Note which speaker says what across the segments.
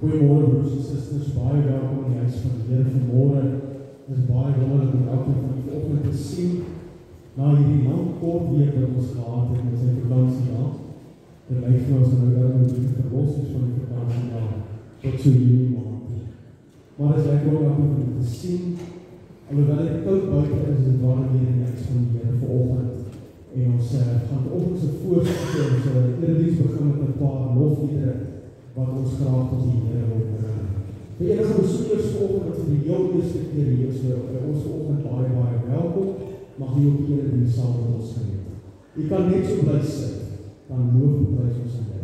Speaker 1: Goeiemôre broers en susters, baie welkom in die huis van die Here vanmôre. Dit is baie wonderlik om elkeen van die oggend te sien na hierdie lang kort week wat ons gehad het met sy vakansiedag. Dit lyk vir ons nou dat ons die verlos is van die vakansiedag tot so Junie maand. Maar dit is lekker om elkeen van te sien. Alhoewel dit koud buite is dit waar weer in die huis van die Here vanoggend. En ons gaan vanoggend se voorstel, ons erediens begin met 'n paar lofliedere wat ons graag tot die Here wil bring. Vir enige besoekers vanoggend wat vir die heel eerste keer hier is, by ons vanoggend baie welkom, mag jy ook die erediens saam met ons geniet. Jy kan net so bly sit, dan loof en prys ons aan Here.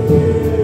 Speaker 2: Yeah.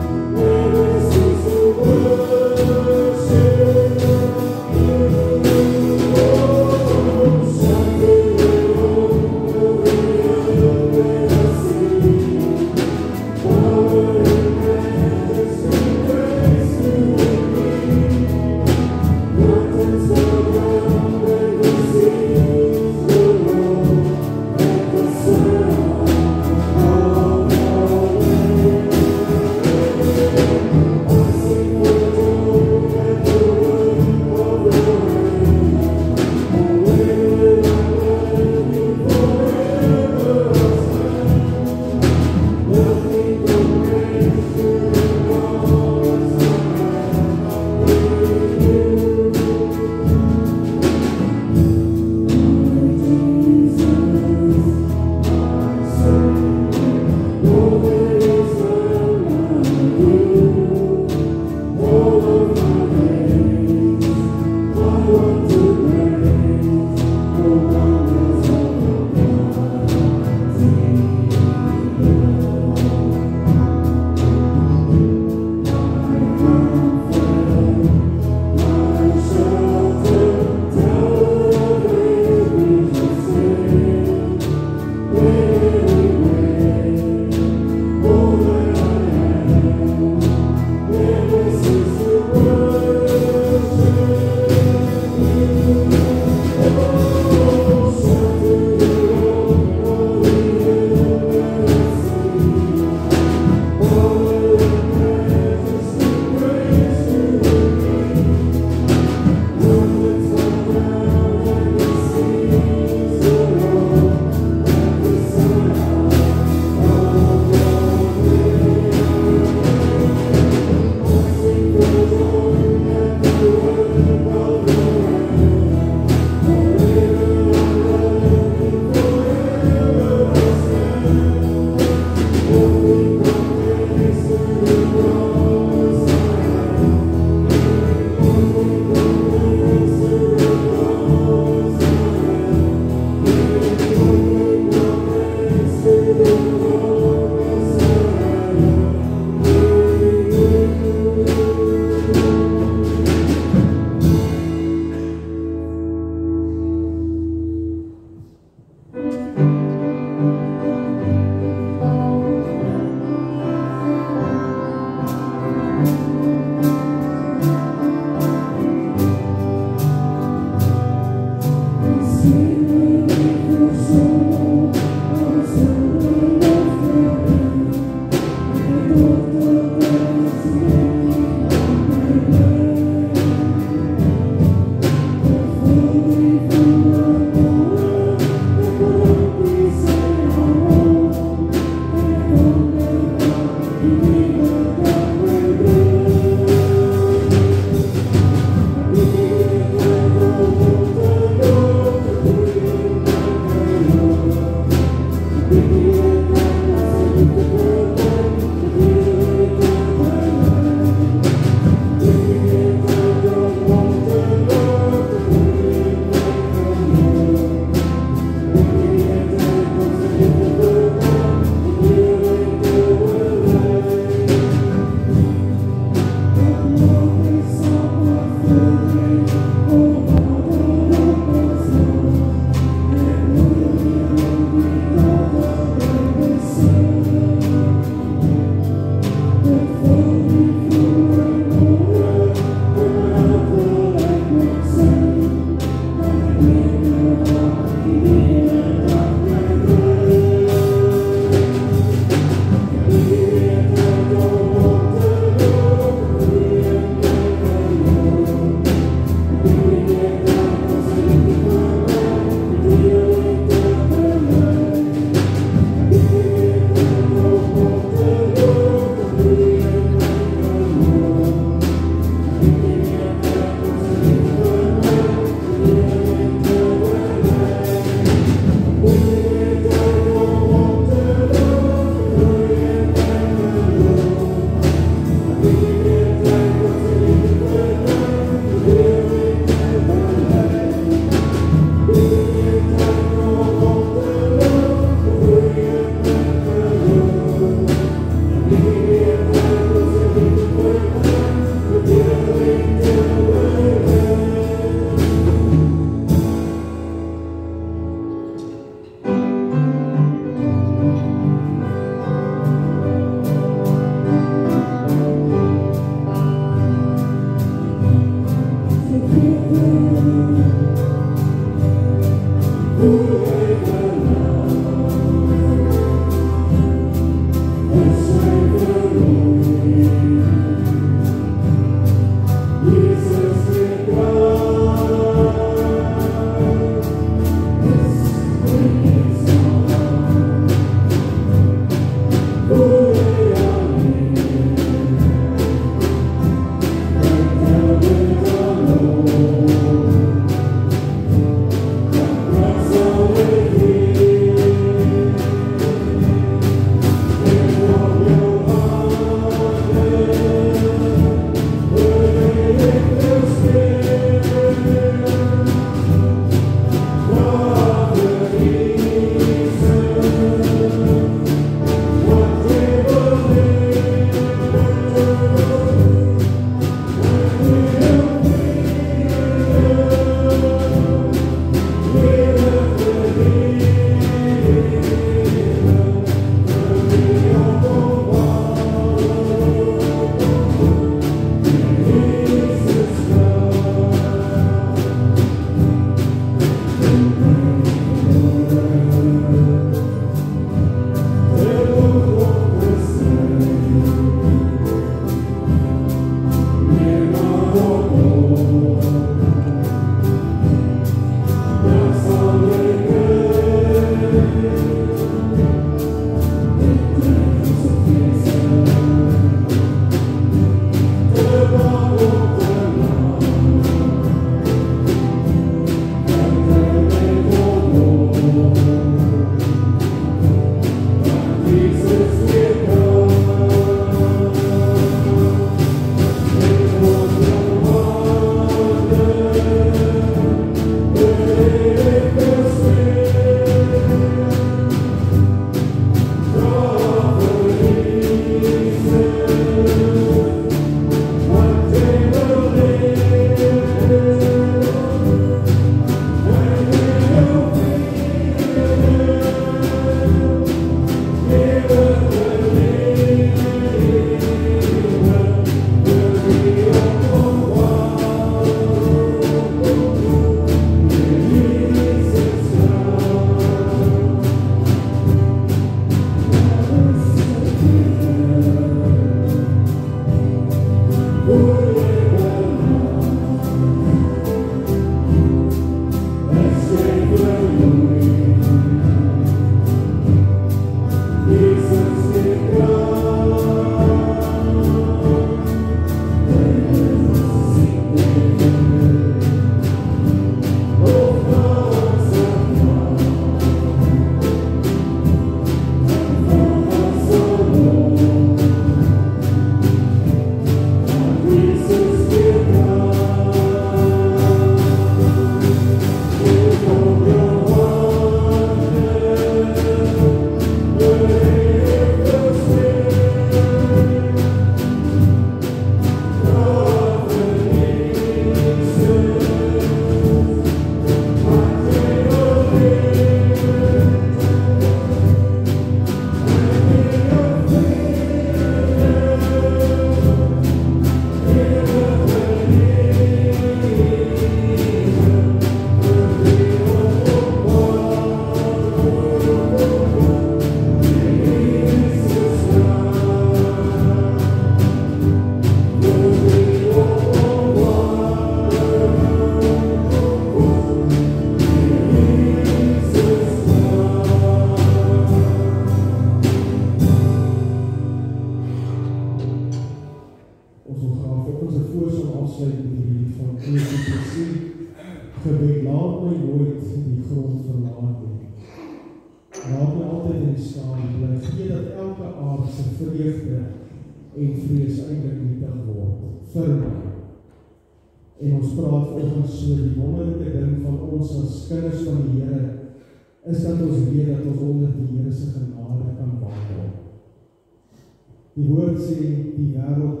Speaker 1: Die woord sê, die wêreld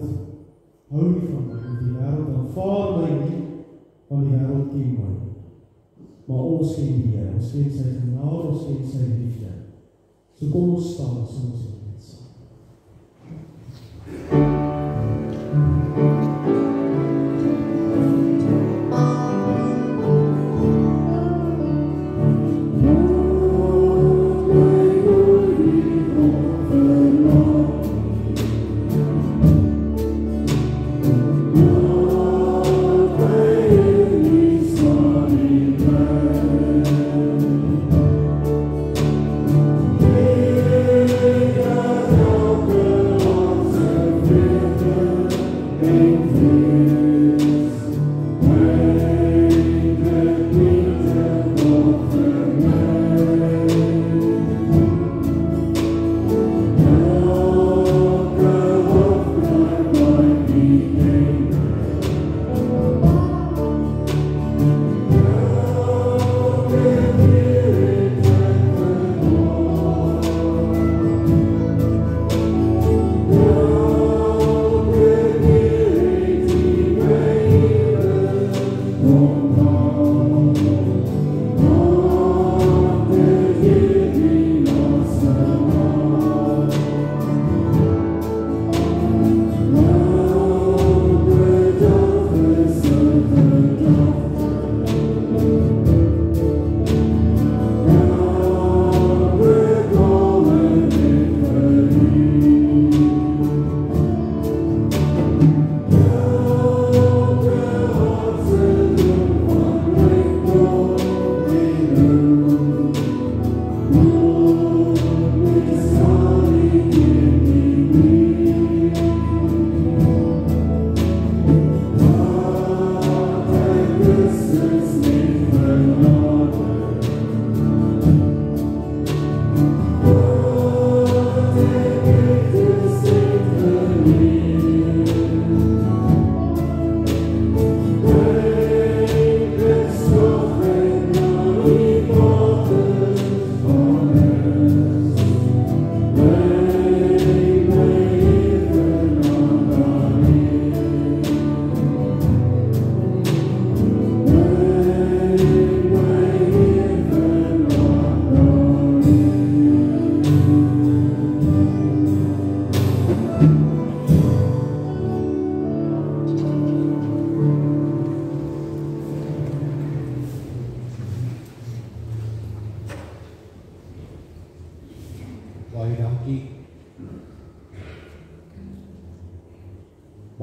Speaker 1: hou nie van my, die wêreld aanvaar my nie, want die wêreld ken my. Maar ons ken die Here, ons ken sy genade, ons ken sy liefde. So kom ons staan, so ons net saam.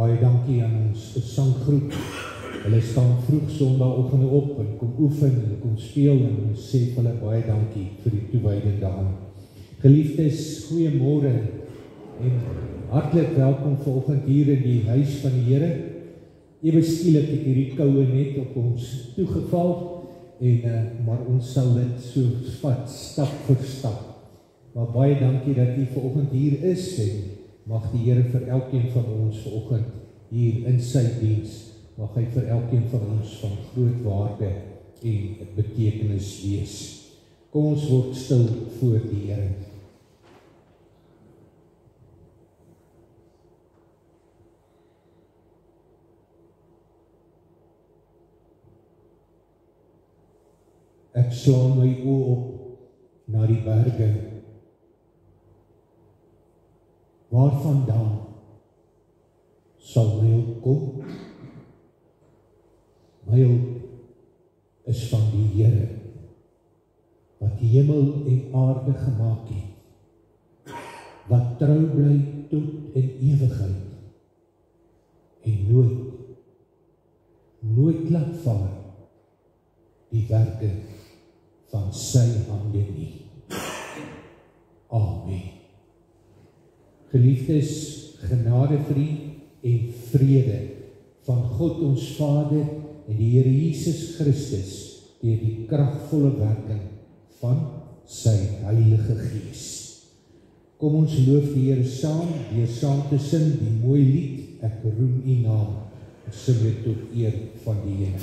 Speaker 2: Baie dankie aan ons sanggroep. Hulle staan vroeg Sondagoggend op en kom oefen en kom speel en ons sê vir hulle baie dankie vir die toewyding daaraan. Geliefdes, goeiemôre en hartlik welkom vanoggend hier in die huis van die Here. Ewe skielik het hierdie koue net op ons toegeval en maar ons sal dit so vat stap vir stap. Maar baie dankie dat u vanoggend hier is en mag die Here vir elkeen van ons vanoggend hier in sy diens, mag hy vir elkeen van ons van groot waarde en betekenis wees. Kom ons word stil voor die Here. Ek slaan my oë op na die berge. Waarvandaan sal my hulp kom? My hulp is van die Here, wat die hemel en aarde gemaak het, wat trou bly tot in ewigheid, en nooit laat vaar die werke van sy hande nie. Amen. Geliefdes, genade vir u en vrede van God ons Vader en die Here Jesus Christus deur die kragvolle werking van sy Heilige Gees. Kom ons loof die Here saam, deur saam te sing die mooi lied, Ek roem u naam, en sing dit tot eer van die Here.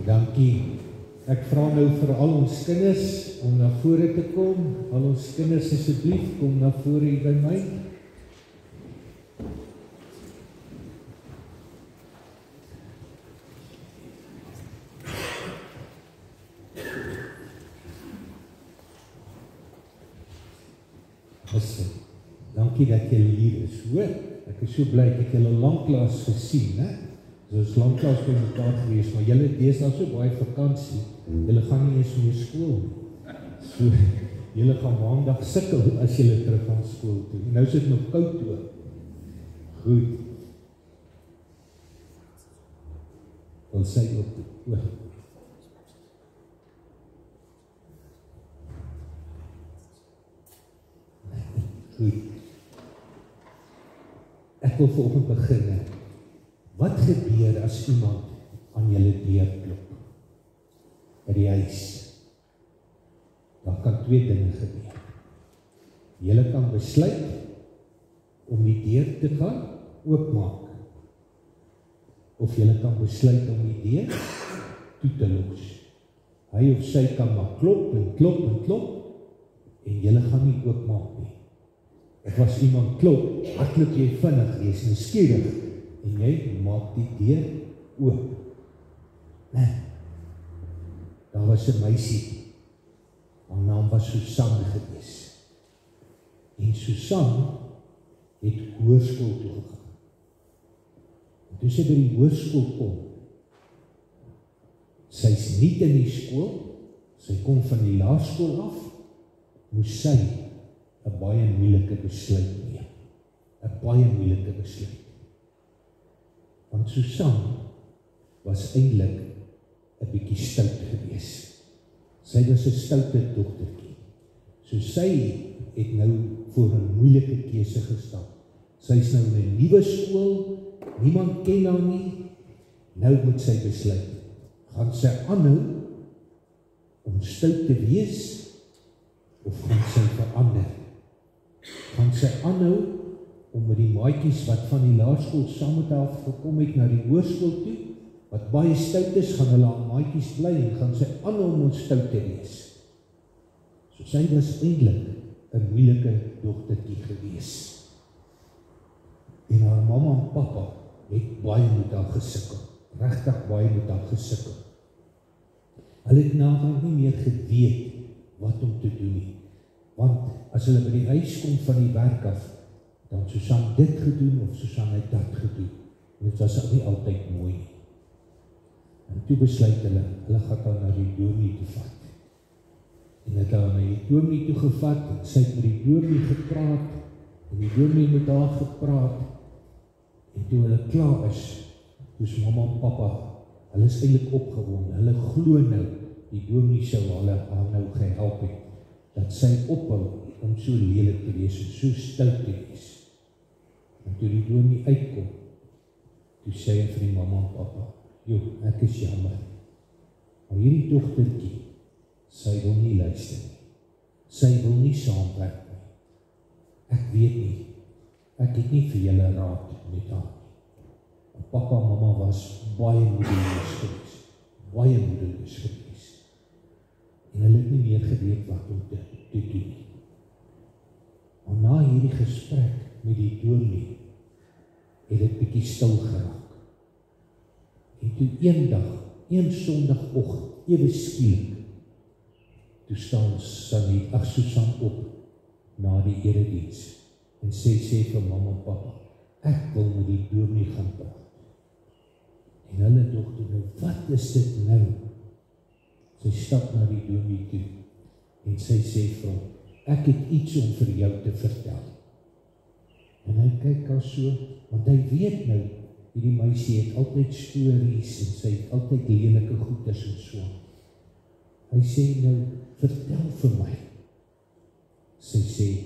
Speaker 2: Dankie. Ek vra nou vir al ons kinders om na vore te kom. Al ons kinders asseblief, kom na vore hier by my. Dankie dat julle hier is, hoor. Ek is so bly, ek het julle lanklaas gesien, hè. Ons is lanklaas by mekaar gewees, maar julle deesdae so baie vakansie. Julle gaan nie eens meer skool nie. So, julle gaan maandag sukkel as julle terug gaan skool toe. Nou is dit nog koud toe. Goed. Wil sy op toe. Goed. Ek wil vanoggend begin. Wat gebeur as iemand aan julle deur klop? By die huis. Daar kan twee dinge gebeur. Julle kan besluit om die deur te gaan oopmaak. Of julle kan besluit om die deur toe te los. Hy of sy kan maar klop en klop en klop en julle gaan nie oopmaak nie. Of as iemand klop, hardloop jy vinnig, jy is nuuskierig en jy maak die deur oop. Nee. Daar was 'n meisie, haar naam was Susan gewees. En Susan het hoërskool toe gegaan. En toe sy by die hoërskool kom, sy is nie in die skool, sy kom van die laerskool af, moes sy 'n baie moeilike besluit neem. 'n baie moeilike besluit. Want Susan was eintlik 'n bietjie stout gewees. Sy was 'n stoute dogtertjie. So sy het nou voor 'n moeilike keuse gestap. Sy is nou in 'n nuwe skool, niemand ken haar nie. Nou moet sy besluit. Gaan sy aanhou om stout te wees of gaan sy verander? Gaan sy aanhou om met die maatjies wat van die laerskool saam met haar gekom het na die hoërskool toe, wat baie stout is, gaan hulle aan maatjies bly en gaan sy aanhou om stout te wees. So sy was eintlik 'n moeilike dogtertjie gewees. En haar mamma en pappa het baie met haar gesukkel, regtig baie met haar gesukkel. Hulle het nader nie meer geweet wat om te doen nie. Want as hulle by die huis kom van die werk af, dan Susan dit gedoen of Susan het dat gedoen. En dit was nie altyd mooi nie. En toe besluit hulle gaan haar na die dominee toe vat. En het haar na die dominee toe gevat, en sy het met die dominee gepraat, en die dominee met haar gepraat, en toe hulle klaar is, toes mamma en pappa, hulle is eintlik opgewonde, hulle glo nou, die dominee sou hulle haar nou gehelp het, dat sy ophou om so lelik te wees en so stout te wees. En toe die dominee uitkom, toe sê hy vir die mamma en pappa, "Jo, ek is jammer, maar hierdie dogtertjie, sy wil nie luister nie. Sy wil nie saamwerk nie. Ek weet nie, ek het nie vir julle raad met haar nie." En pappa en mamma was baie moedeloos gewees, baie moedeloos gewees. En hulle het nie meer geweet wat om te doen nie. Maar na hierdie gesprek met die dominee, het dit bietjie stil geraak. En toe eendag, een Sondagoggend, ewe skielik, toe staan Susan op na die erediens en sê vir mamma en pappa, "Ek wil met die dominee gaan praat." En hulle dogter nou, "Wat is dit nou?" Sy stap na die dominee toe en sy sê vir hom, "Ek het iets om vir jou te vertel." En hy kyk haar so, want hy weet nou, hierdie meisie het altyd stories en sy het altyd lelike goeders en so. Hy sê nou, "Vertel vir my." Sy sê,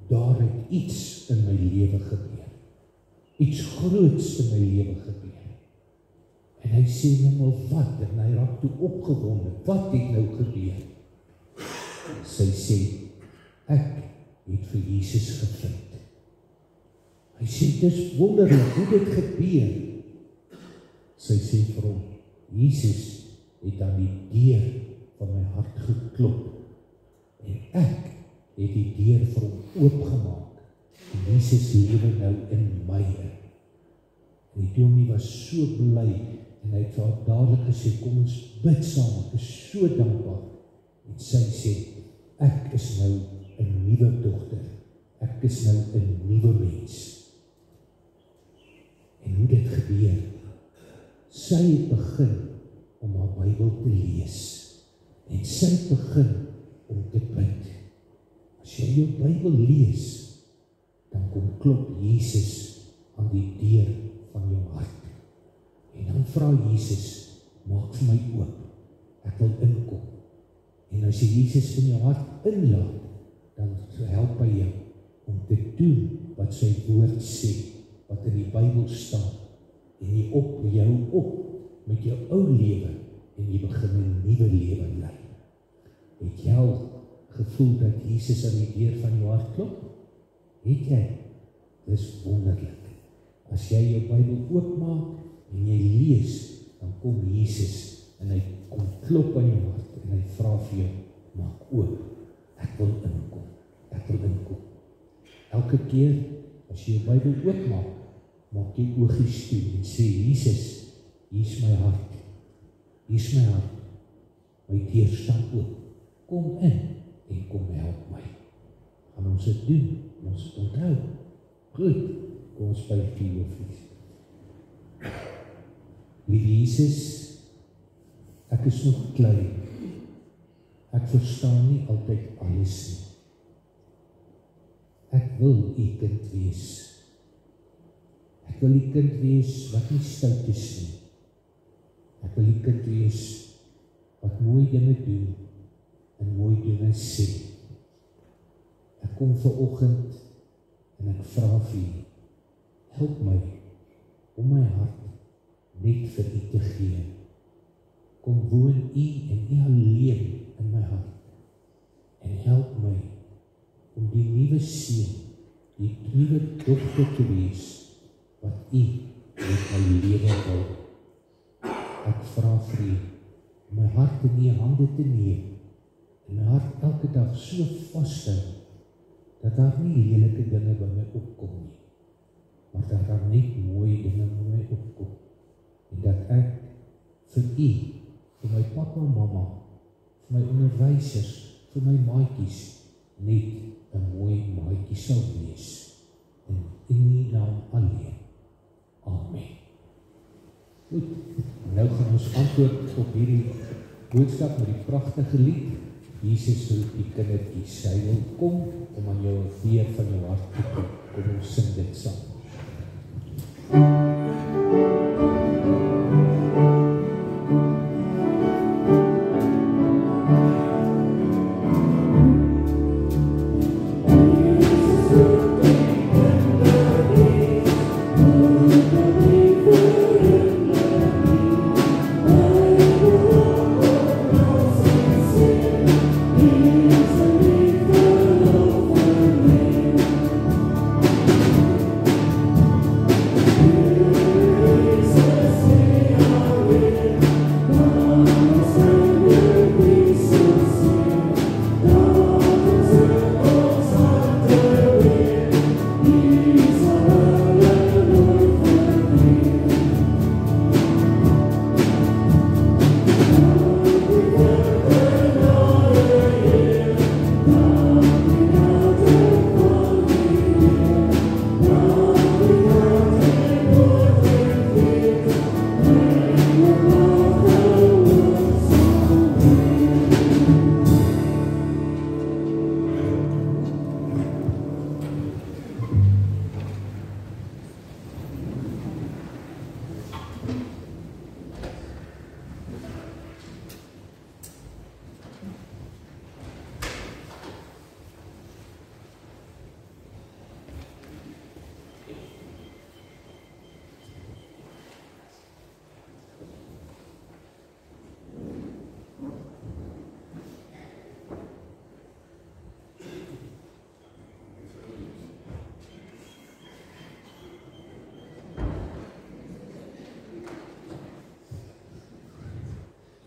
Speaker 2: "Daar het iets in my lewe gebeur. Iets groots in my lewe gebeur." En hy sê nou maar wat, en hy raak toe opgewonde. Wat het nou gebeur? Sy sê, "Ek het vir Jesus gevind." Hy sê, "Dis wonderlik, hoe dit gebeur." Sy sê vir hom, "Jesus het aan die deur van my hart geklop. En ek het die deur vir hom oopgemaak. En Jesus lewe nou in my in. En die dominee was so bly, en hy het vir haar dadelik gesê, kom ons bid saam, ek is so dankbaar. En sy sê, ek is nou 'n nuwe dogter, ek is nou 'n nuwe mens. En hoe dit gebeur, sy het begin om haar Bybel te lees, en sy het begin om te bid. As jy jou Bybel lees, dan kom klop Jesus aan die deur van jou hart. En dan vra Jesus, maak vir my oop, ek wil inkom. En as jy Jesus in jou hart inlaat, dan help hy jou om te doen wat sy woord sê, wat in die Bybel staan, en jy op jou op met jou ou lewe, en jy begin 'n nuwe lewe lei. Het jy al gevoel dat Jesus aan die deur van jou hart klop? Het jy? Dis wonderlik. As jy jou Bybel oopmaak en jy lees, dan kom Jesus en hy kom klop aan jou hart en hy vra vir jou, maak oop, ek wil inkom, ek wil inkom. Elke keer as jy jou Bybel oopmaak, maak jy oogies toe en sê, Jesus, hier is my hart, hier is my hart, my deur staan oop, kom in en kom help my. Gaan ons dit doen, ons het onthou. Goed, kom ons by Theophilus. Liewe Jesus, ek is nog klein. Ek verstaan nie altyd alles nie. Ek wil u kind wees. Ek wil die kind wees wat nie stout is nie. Ek wil die kind wees wat mooi dinge doen en mooi dinge sê. Ek kom vanoggend en ek vra vir u, help my om my hart net vir u te gee. Kom woon u en u alleen in my hart en help my om die nuwe seun, die nuwe dogter te wees wat u met my lewe wil. Ek vra vir u om my hart in u hande te neem en my hart elke dag so vashou dat daar nie lelike dinge by my opkom nie, maar dat daar net mooi dinge by my opkom en dat ek vir u, vir my papa en mamma, vir my onderwysers, vir my maatjies net 'n mooi maatjie sal wees en in die naam alleen. Amen. Goed, nou gaan ons antwoord op hierdie boodskap met die pragtige lied. Jesus roep die kindertjies, hy wil kom om aan jou deur van jou hart te kom. Kom ons sing dit saam.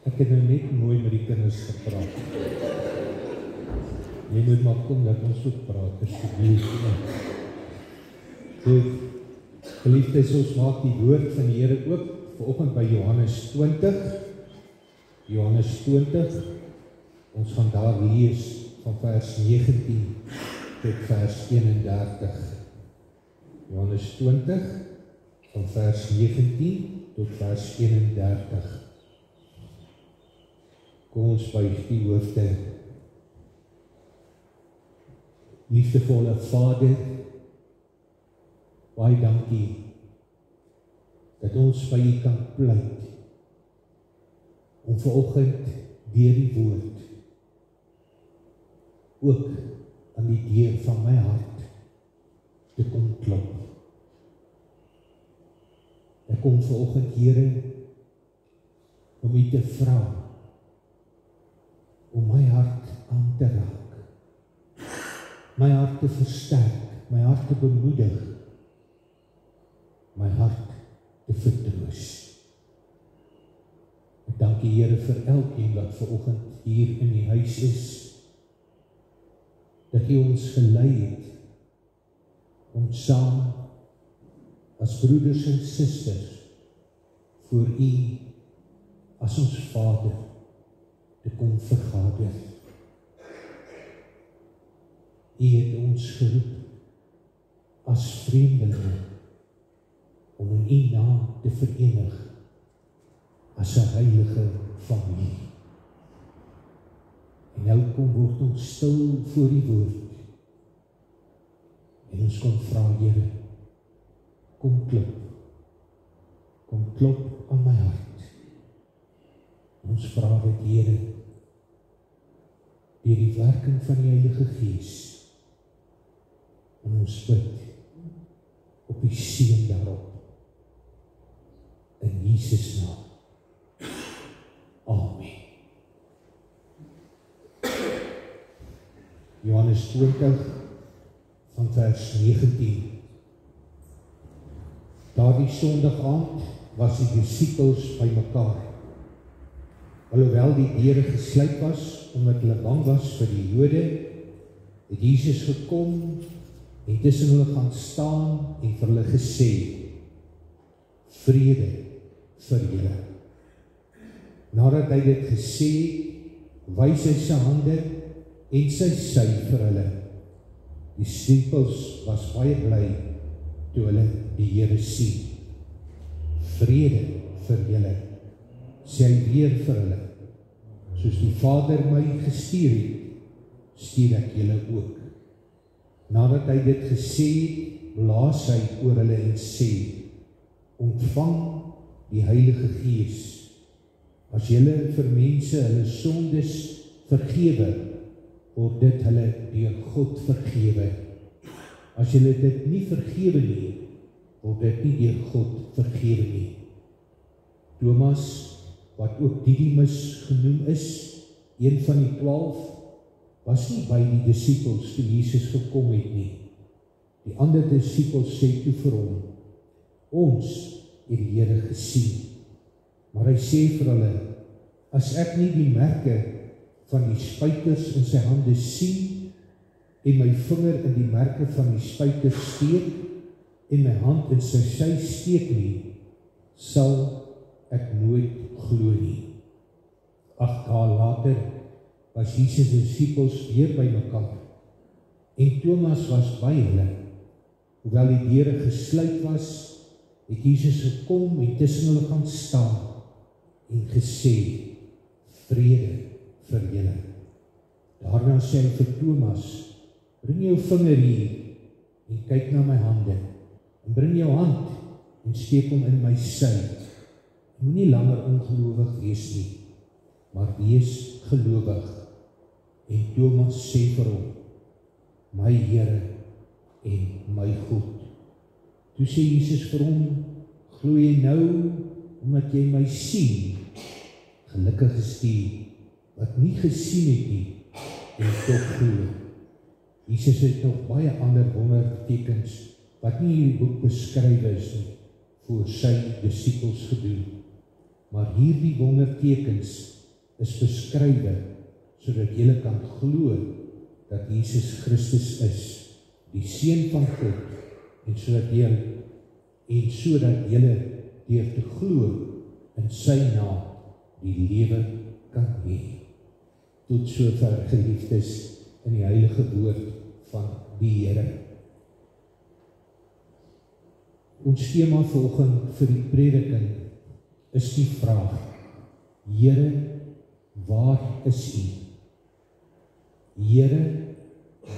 Speaker 2: Ek het nou net mooi met die kinders gepraat. Jy moet maar kom dat ons ook praat, asseblief. Goed, geliefdes, ons maak die woord van die Here oop, vanoggend by Johannes 20. Johannes 20, ons gaan daar lees van vers 19 tot vers 31. Johannes 20, van vers 19 tot vers 31. Kom ons buig die hoofde. Liefdevolle Vader, baie dankie dat ons by U kan pleit om vanoggend deur die woord ook aan die deur van my hart te kom klop. Ek kom vanoggend, Here, om U te vra om my hart aan te raak, my hart te versterk, my hart te bemoedig, my hart te vertroos. Ek dank U, Here, vir elkeen wat vanoggend hier in die huis is, dat U ons gelei het om saam as broeders en susters voor U as ons Vader te kom vergader. U het ons geroep as vreemdelinge om in U naam te verenig as 'n heilige familie. En nou word ons stil voor die woord en ons kom vra, Here, kom klop aan my hart. Ons vra dit, Here, deur die werking van die Heilige Gees, en ons bid op die seën daarop, in Jesus naam. Amen. Johannes 20 van vers 19. Daardie Sondag aand was die disippels by mekaar. Alhoewel die deure gesluit was, omdat hulle bang was vir die Jode, het Jesus gekom en tussen hulle gaan staan en vir hulle gesê, vrede vir julle. Nadat hy dit gesê, wys hy sy hande en sy sy vir hulle. Die disippels was baie bly toe hulle die Here sien. Vrede vir julle, sê hy weer vir hulle. Soos die Vader my gestuur het, stuur ek julle ook. Nadat hy dit gesê, blaas hy oor hulle en sê, ontvang die Heilige Gees. As julle vir mense hulle sondes vergewe, word dit hulle deur God vergewe. As julle dit nie vergewe nie, word dit nie deur God vergewe nie. Thomas, wat ook Didymus genoem is, een van die 12, was nie by die disippels toe Jesus gekom het nie. Die ander disippels sê toe vir hom, ons het die Here gesien. Maar hy sê vir hulle, as ek nie die merke van die spykers in sy hande sien, en my vinger in die merke van die spykers steek, en my hand in sy sy steek nie, sal ek nooit glo nie. 8 dae later was Jesus disippels weer by mekaar, en Thomas was by hulle. Hoewel die deure gesluit was, het Jesus gekom en tussen hulle gaan staan, en gesê, vrede vir julle. Daarna sê hy vir Thomas, bring jou vinger hier, en kyk na my hande, en bring jou hand, en steek hom in my sy. Moenie langer ongelowig wees nie, maar wees gelowig. En Thomas sê vir hom, my Here en my God. Toe sê Jesus vir hom, glo jy nou, omdat jy my sien? Gelukkig is die, wat nie gesien het nie, en toch glo. Jesus het nog baie ander wondertekens, wat nie in die boek beskryf is nie, voor sy disippels gedoen. Maar hierdie wondertekens is beskrywe sodat julle kan glo dat Jesus Christus is, die Seun van God, en sodat julle deur te glo in sy naam die lewe kan hê. Tot sover, geliefdes, in die heilige woord van die Here. Ons tema vanoggend vir die prediking is die vraag: Here, waar is U? Here,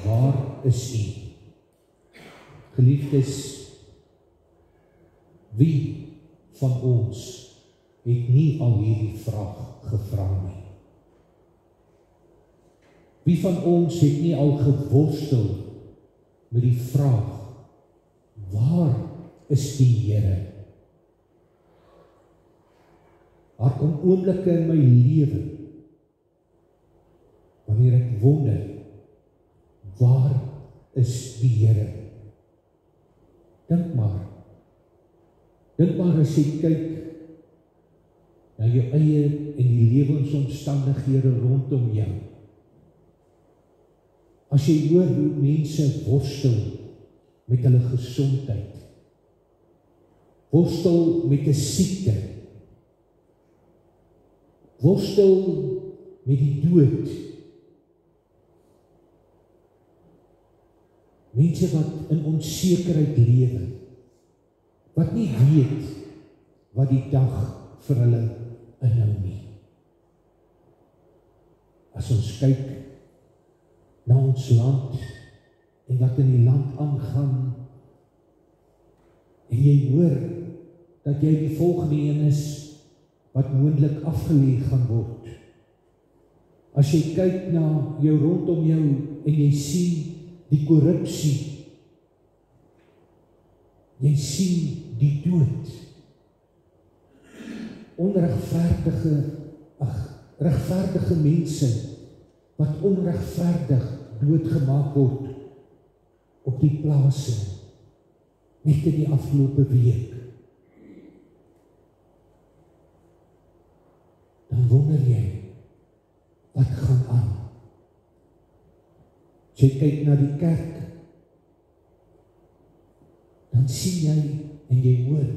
Speaker 2: waar is U? Geliefdes, wie van ons het nie al hierdie vraag gevra nie? Wie van ons het nie al geworstel met die vraag: waar is die Here? Daar kom oomblikke in my lewe wanneer ek wonder, waar is die Here? Dink maar as jy kyk na jou eie en die lewensomstandighede rondom jou. As jy hoor hoe mense worstel met hulle gesondheid, worstel met 'n siekte, worstel met die dood, mense wat in onsekerheid lewe, wat nie weet wat die dag vir hulle inhou nie. As ons kyk na ons land en wat in die land aangaan, en jy hoor dat jy die volgende een is wat moontlik afgelê gaan word. As jy kyk na jou rondom jou en jy sien die korrupsie, jy sien die dood, regverdige mense wat onregverdig doodgemaak word op die plase, net in die afgelope week. Dan wonder jy, wat gaan aan? As jy kyk na die kerk, dan sien jy en jy hoor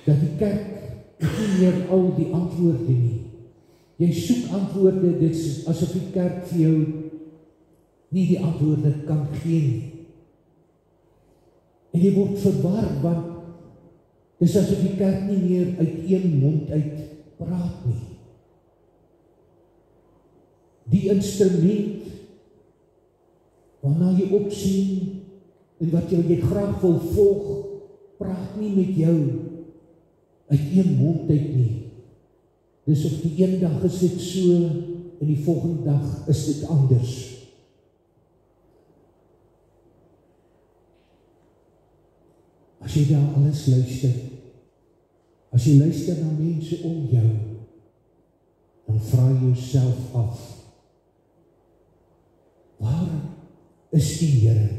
Speaker 2: dat die kerk nie meer al die antwoorde nie. Jy soek antwoorde, dit is asof die kerk vir jou nie die antwoorde kan gee nie. En jy word verwar, want dit is asof die kerk nie meer uit een mond uit praat nie. Die instrument waarna jy opsien en wat jy graag wil volg, praat nie met jou uit een mond uit nie. Dis of die een dag is dit so en die volgende dag is dit anders. As jy daar alles luister, as jy luister na mense om jou, dan vra jy jouself af, waar is die Here?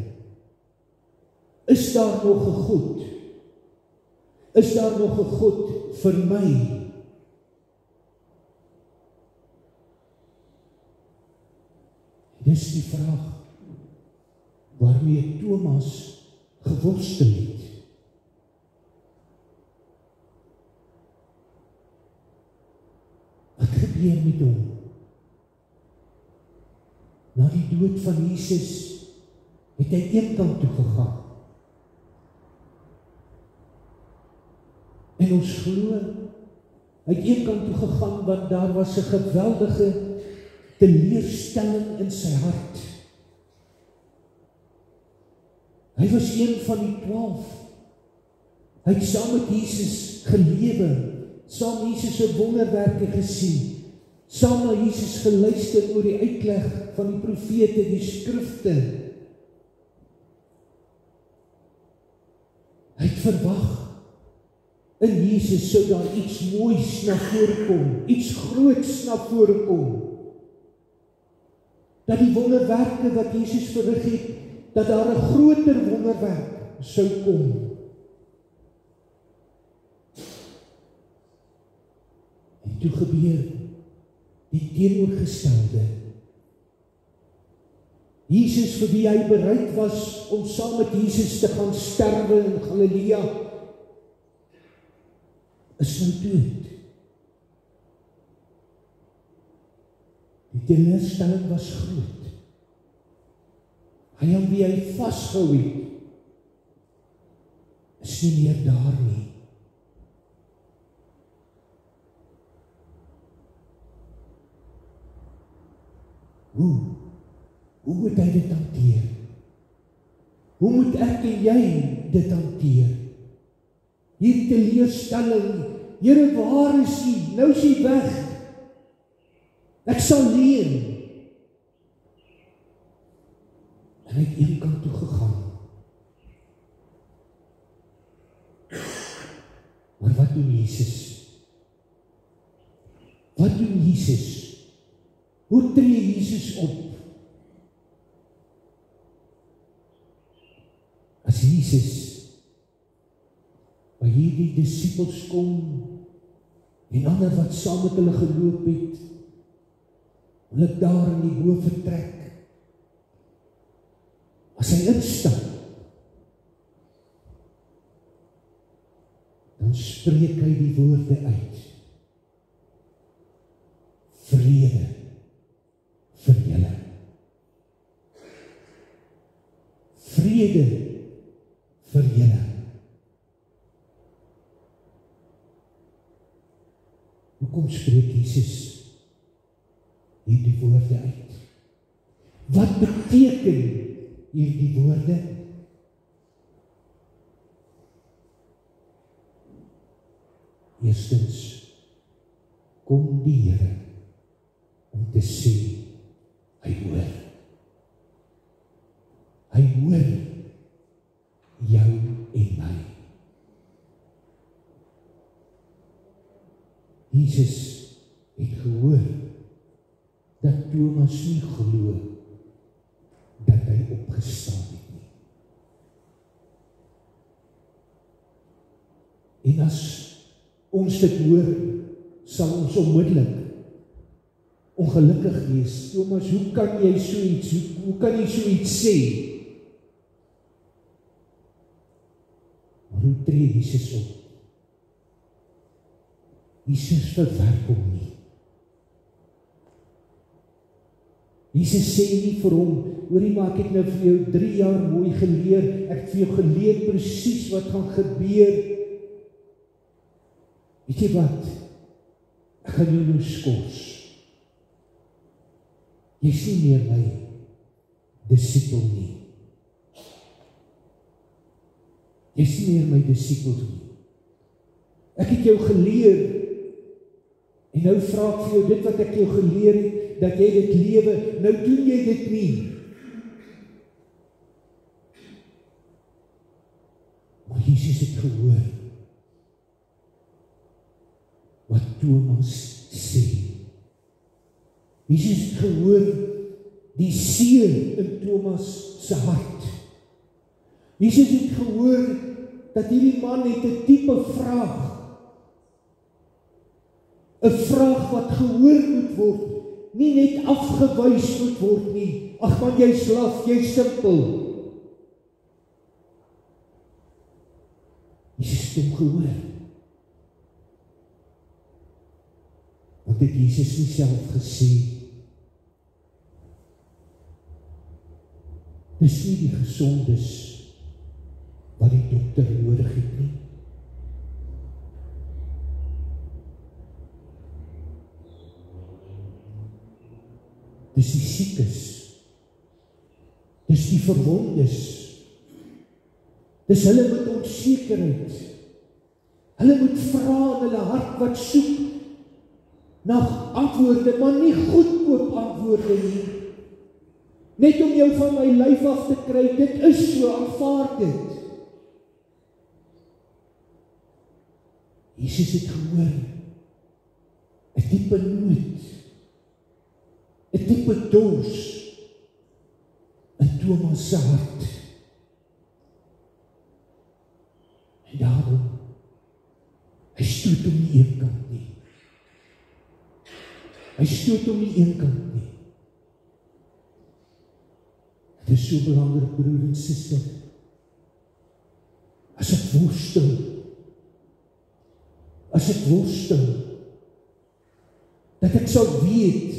Speaker 2: Is daar nog 'n God? Is daar nog 'n God vir my? Dis die vraag waarmee Thomas geworstel het. Wat gebeur met hom? Na die dood van Jesus het hy eenkant toe gegaan. En ons glo, hy het eenkant toe gegaan, want daar was 'n geweldige teleurstelling in sy hart. Hy was een van die 12. Hy het saam met Jesus gelewe, saam met Jesus se wonderwerke gesien, saam na Jesus geluister oor die uitleg van die profete, die skrifte. Hy het verwag, in Jesus sou daar iets moois na vore kom, iets groots na vore kom. Dat die wonderwerke wat Jesus verrig het, dat daar 'n groter wonderwerk sou kom. En toe gebeur die teenoorgestelde. Jesus vir wie hy bereid was om saam met Jesus te gaan sterwe in Galilea, is nou dood. Die teleurstelling was groot. Hy aan wie hy vasgehou het, is nie meer daar nie. Hoe moet hy dit hanteer? Hoe moet ek en jy dit hanteer? Hierdie teleurstelling, Here, waar is hy? Nou is hy weg. Ek sal leen. En hy het een kant toe gegaan. Maar wat doen Jesus? Wat doen Jesus? Hoe tree Jesus op? As Jesus by hierdie disippels kom en ander wat saam met hulle geloop het, hulle daar in die bo vertrek, as hy instap, dan spreek hy die woorde uit. Vrede vir julle. Vrede vir julle. Hoekom spreek Jesus hierdie woorde uit? Wat beteken hierdie woorde? Eerstens, kom die Here om te sê, hy hoor. Hy hoor jou en my. Jesus het gehoor dat Thomas nie glo dat hy opgestaan het nie. En as ons dit hoor, sal ons onmiddellik ongelukkig wees. Thomas, hoe kan jy so iets, hoe kan jy so iets sê? Maar hoe tree Jesus op? Jesus verwerp hom nie. Jesus sê nie vir hom, hoorie, maar ek het nou vir jou 3 jaar mooi geleer, ek het vir jou geleer presies wat gaan gebeur. Weet jy wat? Ek gaan jou nou skors. Jy is nie meer my disipel nie. Jy is nie meer my disipel nie. Ek het jou geleer, en nou vra ek vir jou dit wat ek jou geleer het, dat jy dit lewe, nou doen jy dit nie. Maar Jesus het gehoor wat Thomas sê. Jesus het gehoor die seer in Thomas se hart. Jesus het gehoor dat hierdie man het 'n diepe vraag. 'n vraag wat gehoor moet word, nie net afgewys moet word nie. Ag man, jy's laf, jy's simpel. Jesus het hom gehoor. Want het Jesus nie self gesê, dis nie die gesondes wat die dokter nodig het nie. Dis die siekes, dis die verwondes, dis hulle met onsekerheid, hulle moet vra in hulle hart wat soek na antwoorde, maar nie goedkoop antwoorde nie. Net om jou van my lyf af te kry, dit is so, aanvaar dit. Jesus het gehoor, 'n diepe nood, 'n diepe dors in Thomas se hart. En daarom, hy stoot hom nie een kant nie. Hy stoot hom nie een kant nie. Dit is so belangrik, broer en suster, as ek worstel, dat ek sal weet,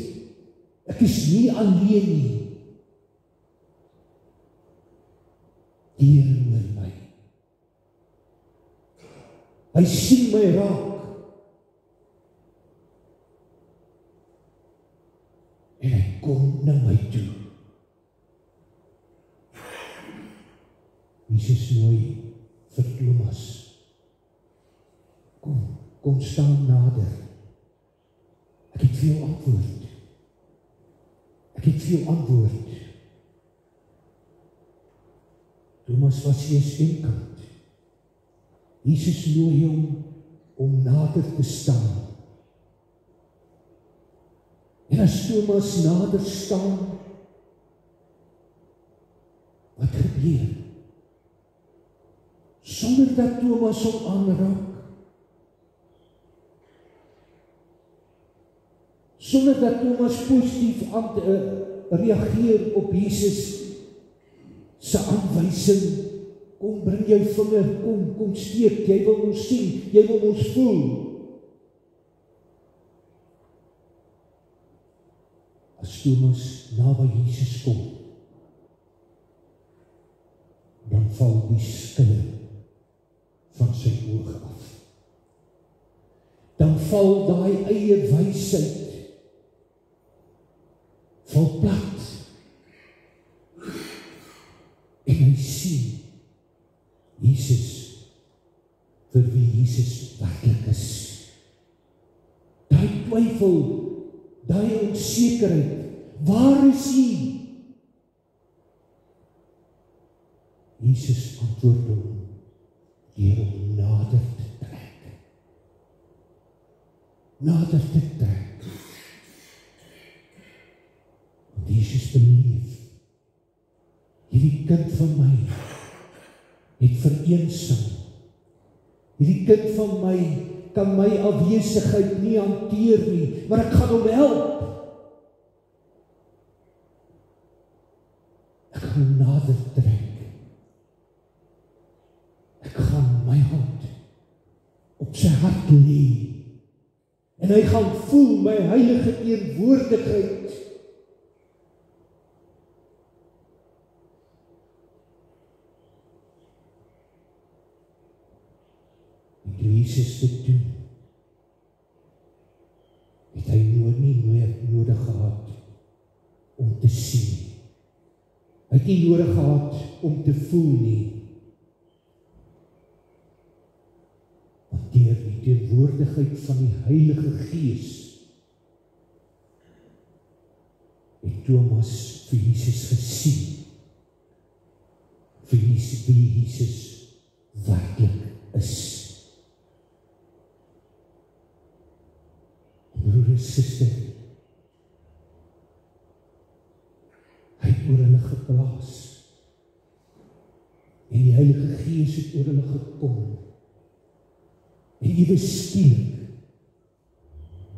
Speaker 2: ek is nie alleen nie. Die Here hoor my. Hy sien my raak. En hy kom na my toe. Jesus nooi vir Thomas. Kom staan nader. Ek het vir jou antwoord. Thomas was eers eenkant. Jesus nooi hom om nader te staan. En as Thomas nader staan, wat gebeur? Sonder dat Thomas hom aanraak, sonder dat Thomas positief reageer op Jesus se aanwysing, kom bring jou vinger, kom steek, jy wil ons sien, jy wil ons voel. As Thomas naby Jesus kom, dan val die skille van sy oog af. Dan val daai eie wysheid val plat. En hy sien Jesus vir wie Jesus werklik is. Daai twyfel, daai onsekerheid, waar is hy? Jesus antwoord hom deur hom nader te trek. Nader te trek. Want Jesus beleef, hierdie kind van my het vereensaam. Hierdie kind van my kan my afwesigheid nie hanteer nie, maar ek gaan hom help. Ek gaan hom nader trek. Ek gaan my hand op sy hart lê. En hy gaan voel my heilige teenwoordigheid. En toe Jesus dit doen, het hy nie nodig gehad om te sien. Hy het nie nodig gehad om te voel nie. Want deur die teenwoordigheid van die Heilige Gees het Thomas vir Jesus gesien. Vir Jesus, wie Jesus werklik is. Broer en suster, hy het oor hulle geplaas. En die Heilige Gees het oor hulle gekom. En ewe skielik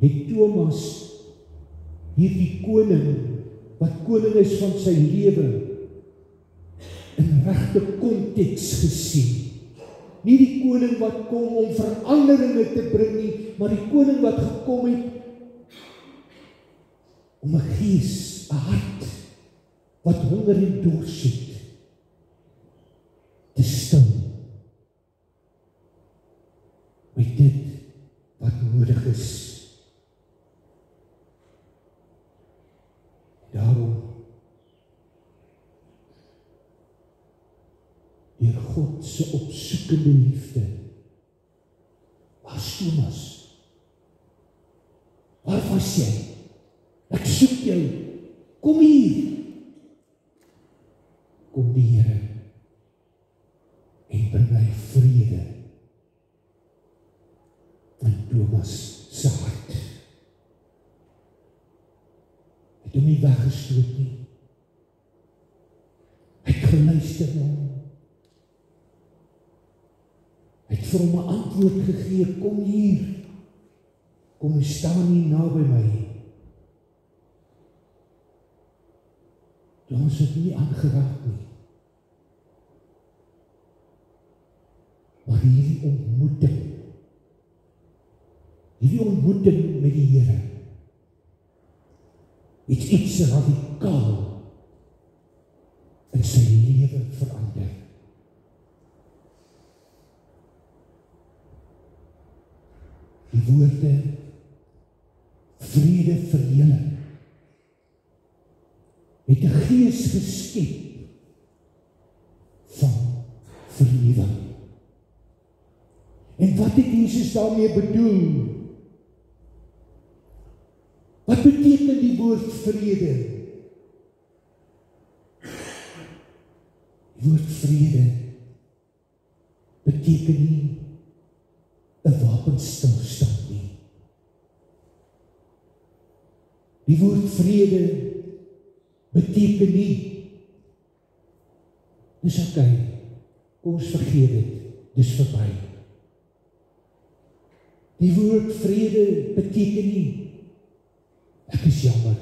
Speaker 2: het Thomas hierdie koning, wat koning is van sy lewe, in regte konteks gesien. Nie die koning wat kom om veranderinge te bring nie, maar die koning wat gekom het om 'n gees, 'n hart, wat honger en dors het, te stil. Met dit wat nodig is. Daarom, deur God se opsoekende liefde, was Thomas, waar was jy? Ek soek jou, kom hier. Kom die Here en bring hy vrede in Thomas se hart. Hy het hom nie weggestoot nie. Hy het geluister na hom. Hy het vir hom 'n antwoord gegee, kom hier. Kom staan hier naby my. ons het nie aangeraak nie. Maar hierdie ontmoeting met die Here, het iets radikaal in sy lewe verander. Die woorde, vrede vir julle, het 'n gees geskep van vernuwing. En wat het Jesus daarmee bedoel? Wat beteken die woord vrede? Die woord vrede beteken nie 'n wapenstilstand nie. Die woord vrede beteken nie, dis oké, kom ons vergeet dit, dis verby. Die woord vrede beteken nie, ek is jammer,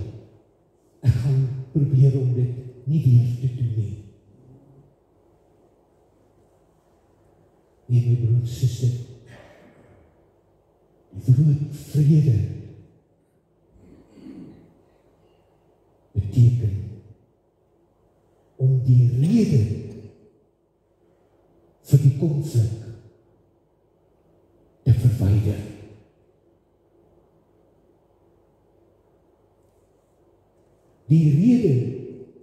Speaker 2: ek gaan probeer om dit nie weer te doen nie. Nee, my broer en suster, die woord vrede beteken om die rede vir die konflik te verwyder. Die rede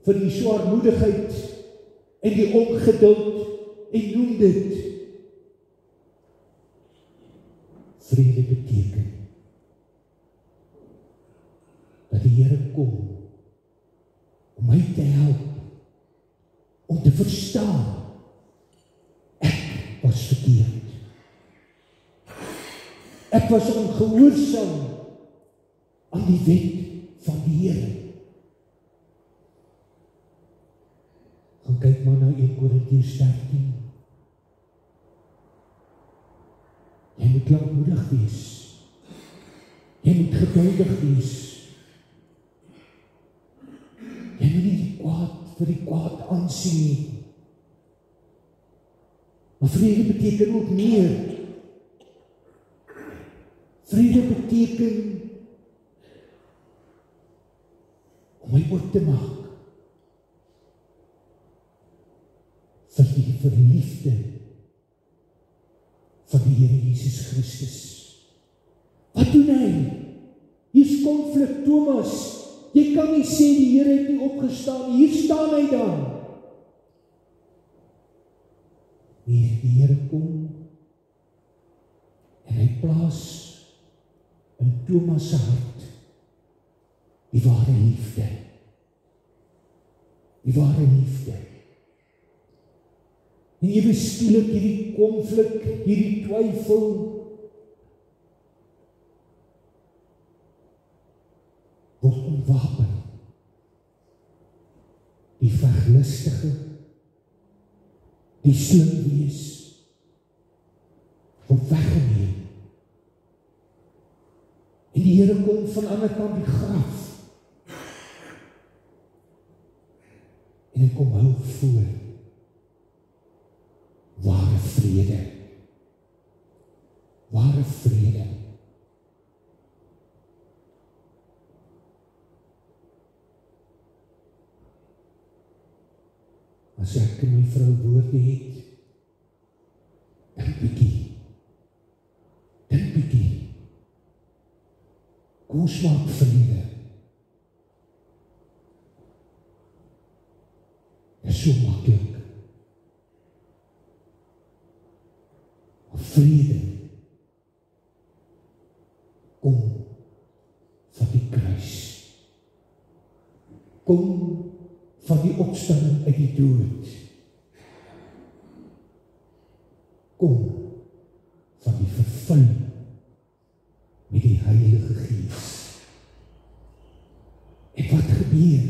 Speaker 2: vir die swaarmoedigheid en die ongeduld en noem dit. Vrede beteken dat die Here kom om my te help, om te verstaan, ek was verkeerd. Ek was ongehoorsaam aan die wet van die Here. Gaan kyk maar na 1 Korintiërs 13. Jy moet lankmoedig wees. Jy moet geduldig wees. Jy moet nie die kwaad vir die kwaad aansien nie. Maar vrede beteken ook meer. Vrede beteken om my oop te maak vir die liefde van die Here Jesus Christus. Wat doen hy? Hier's konflik, Thomas. Jy kan nie sê die Here het nie opgestaan. Hier staan hy dan. Nee, die Here kom en hy plaas in Thomas se hart die ware liefde. Die ware liefde. En jy beskielik hierdie konflik, hierdie twyfel, word ontwapen. Die veglustige, die slim wees, word weggeneem. En die Here kom van ander kant die graf. En hy kom hou voor. Ware vrede. Ware vrede. As ek en my vrou woorde het, dink bietjie. Kom ons maak vrede. Dit is so maklik. Vrede kom van die kruis. Kom van die opstanding uit die dood. Kom van die vervulling met die Heilige Gees. En wat gebeur?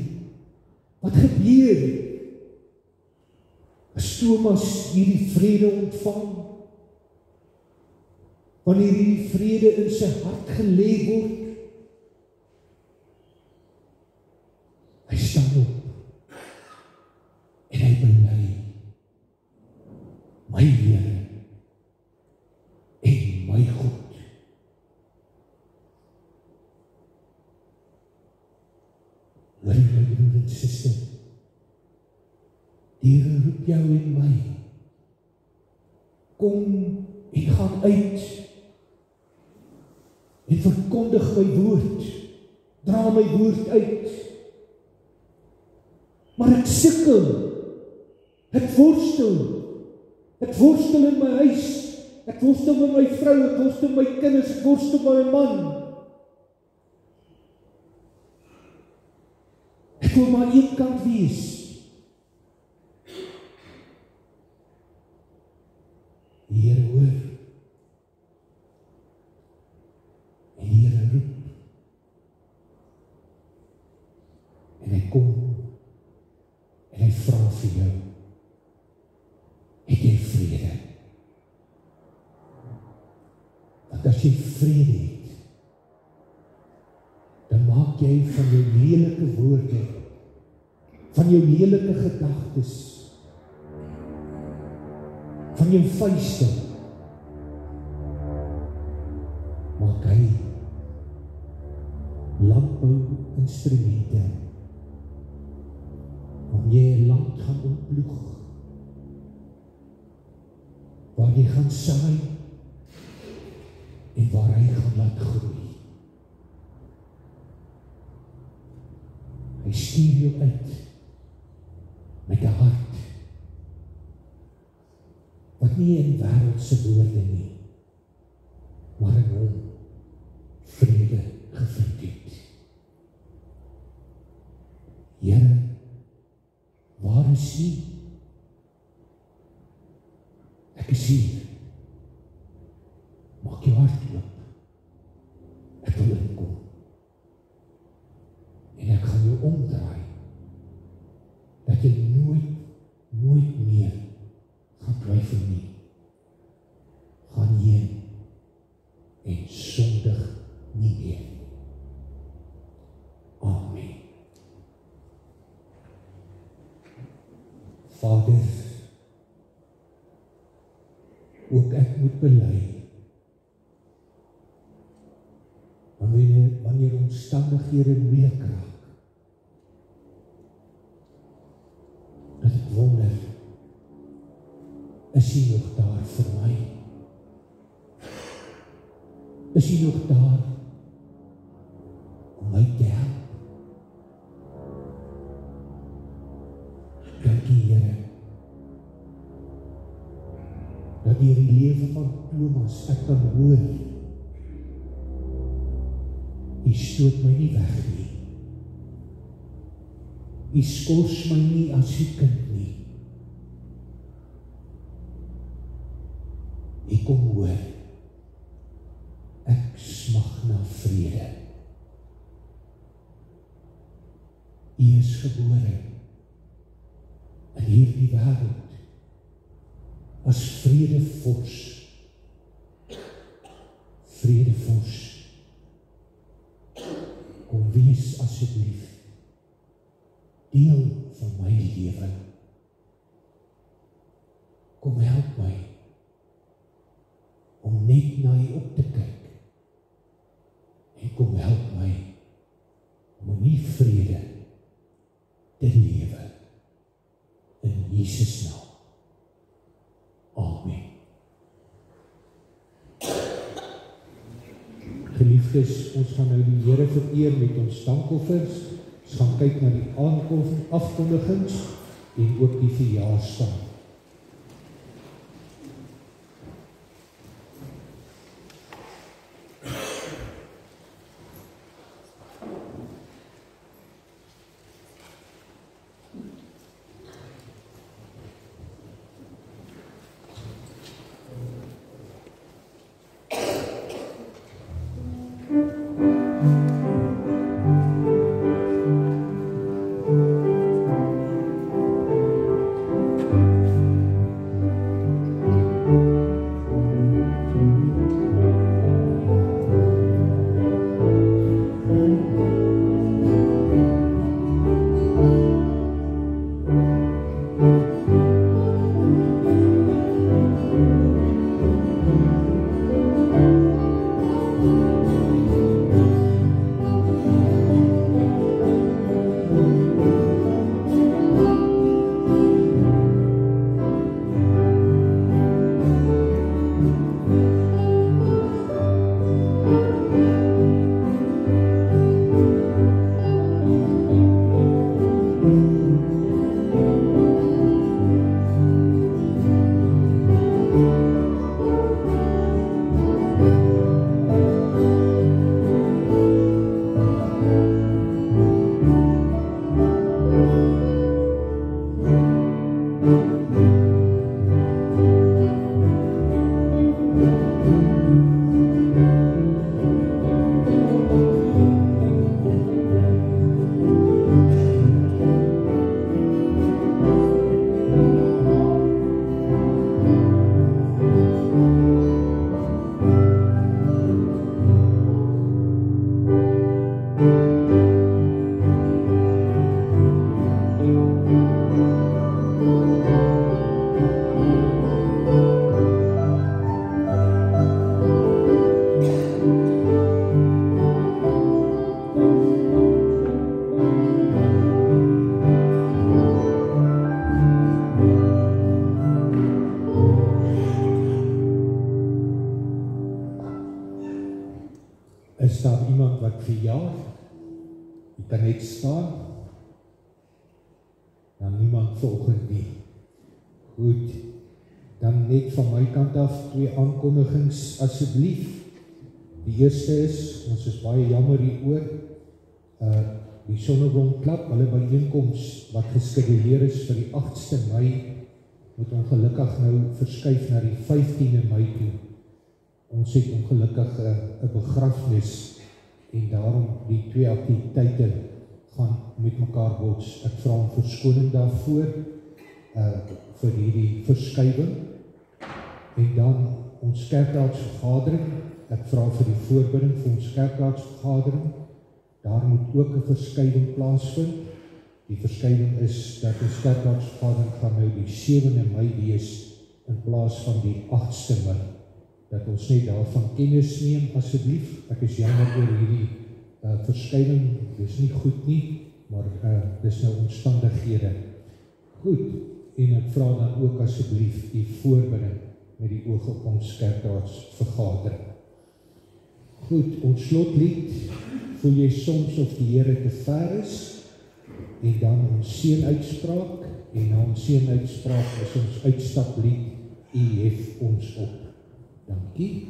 Speaker 2: Wat gebeur? As Thomas hierdie vrede ontvang, wanneer hierdie vrede in sy hart gelê word, hy staan op Hoor jy my broer en suster? Die Here roep jou en my. Kom en gaan uit en verkondig my woord. Dra my woord uit. Maar ek sukkel. Ek worstel in my huis. Ek worstel met my vrou, ek worstel met my kinders, ek worstel met my man. Ek wil maar een kant wees. Die Here hoor. En die Here roep. En hy kom. En hy vra vir jou. Het jy vrede? Want as jy vrede het, dan maak jy van jou lelike woorde, van jou lelike gedagtes, van jou vuiste, maak hy landbouinstrumente, om jy 'n land gaan ontploeg, waar jy gaan saai, en waar hy gaan laat groei. Hy stuur jou uit, met 'n hart, wat nie in wêreldse woorde nie, maar in hom vrede gevind het. Here, waar is U? Ek is hier. Maak jou hart oop. Ek wil inkom. En ek gaan jou omdraai, dat jy nooit meer gaan twyfel nie. Gaan heen en sondig nie meer. Amen. Vader, ook ek moet bely, wanneer omstandighede moeilik raak, dat ek wonder, is U nog daar vir my? Is U nog daar om my te help? Dankie, Here, dat deur die lewe van Thomas ek kan hoor, U stoot my nie weg nie. U skors my nie as U kind nie. U kom hoor, ek smag na vrede. U is gebore in hierdie wêreld as vredevors. Vredevors. Kom wees asseblief deel van my lewe. Kom help my om net na U op te kyk. En kom help my om in U vrede te lewe. In Jesus naam. Amen. Geliefdes, ons gaan nou die Here vereer met ons dankoffers. Ons gaan kyk na die afkondigings en ook die verjaarsdag. kan net staan. Dan niemand vanoggend nie. Goed, dan net van my kant af 2 aankondigings asseblief. Die eerste is, ons is baie jammer hieroor, die Sonneblom Klub, hulle byeenkoms wat geskeduleer is vir die 8ste Mei, moet ongelukkig nou verskuif na die 15de Mei toe. Ons het ongelukkig 'n begrafnis en daarom die 2 aktiwiteite gaan met mekaar bots. Ek vra om verskoning daarvoor vir hierdie verskuiwing. En dan ons kerkraadsvergadering, ek vra vir die voorbereiding vir ons kerkraadsvergadering. Daar moet ook 'n verskuiwing plaasvind. Die verskuiwing is dat ons kerkraadsvergadering gaan nou die 7de Mei wees in plaas van die 8ste Mei. Dat ons net daarvan kennis neem asseblief. Ek is jammer oor hierdie verskuiwing, dis nie goed nie, maar dis nou omstandighede. Goed, en ek vra dan ook asseblief die voorbereiding met die oog op ons kerkraadsvergadering. Goed, ons slotlied, voel jy soms of die Here te ver is, en dan ons seënuitspraak, en na ons seënuitspraak is ons uitstaplied, U hef ons op. Dankie.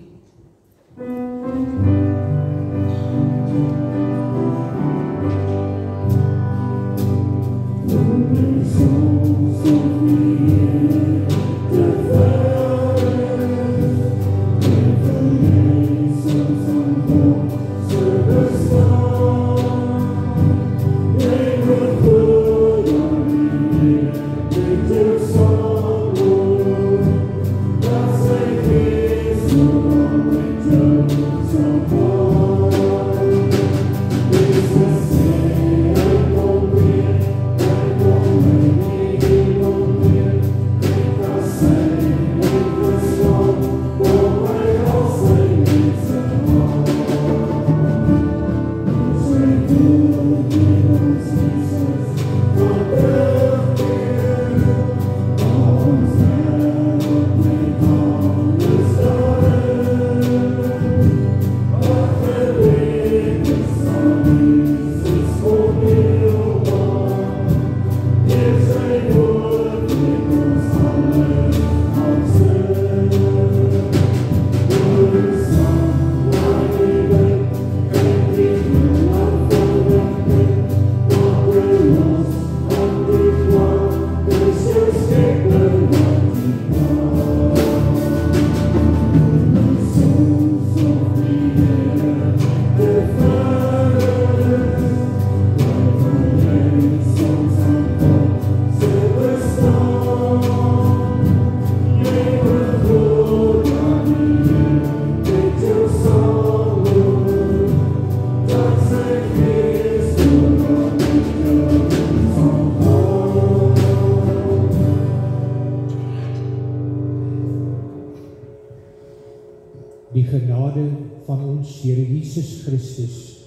Speaker 2: Die genade van ons Here Jesus Christus,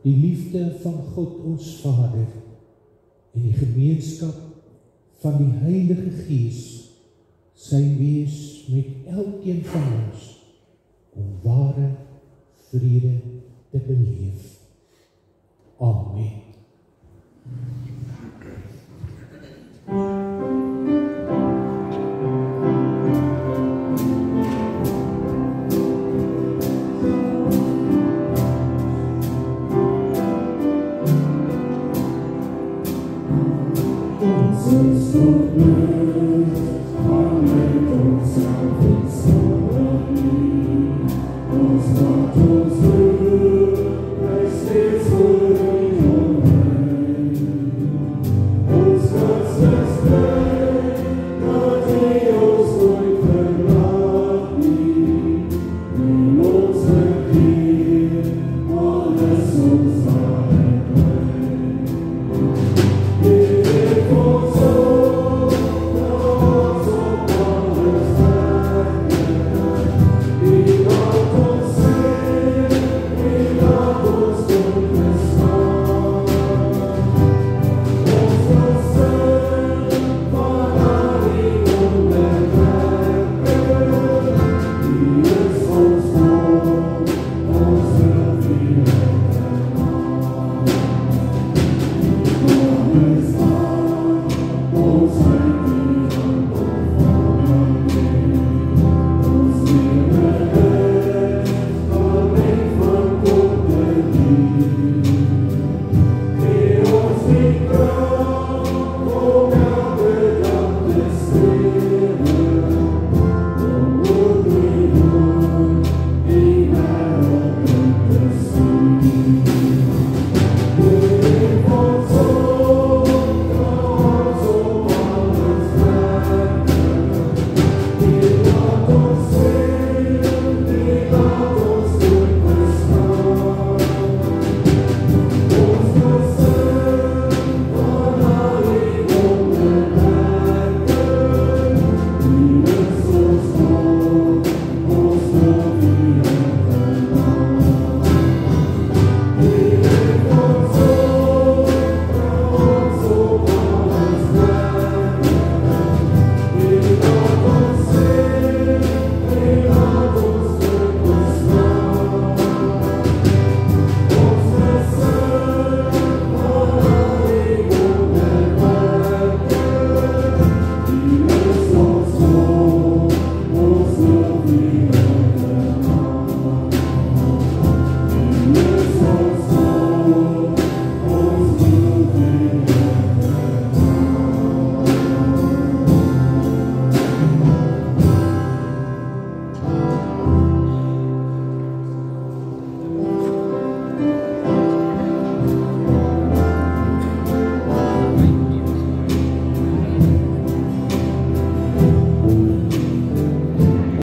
Speaker 2: die liefde van God ons Vader en die gemeenskap van die Heilige Gees sy wees met elkeen van ons om ware vrede te beleef. Amen.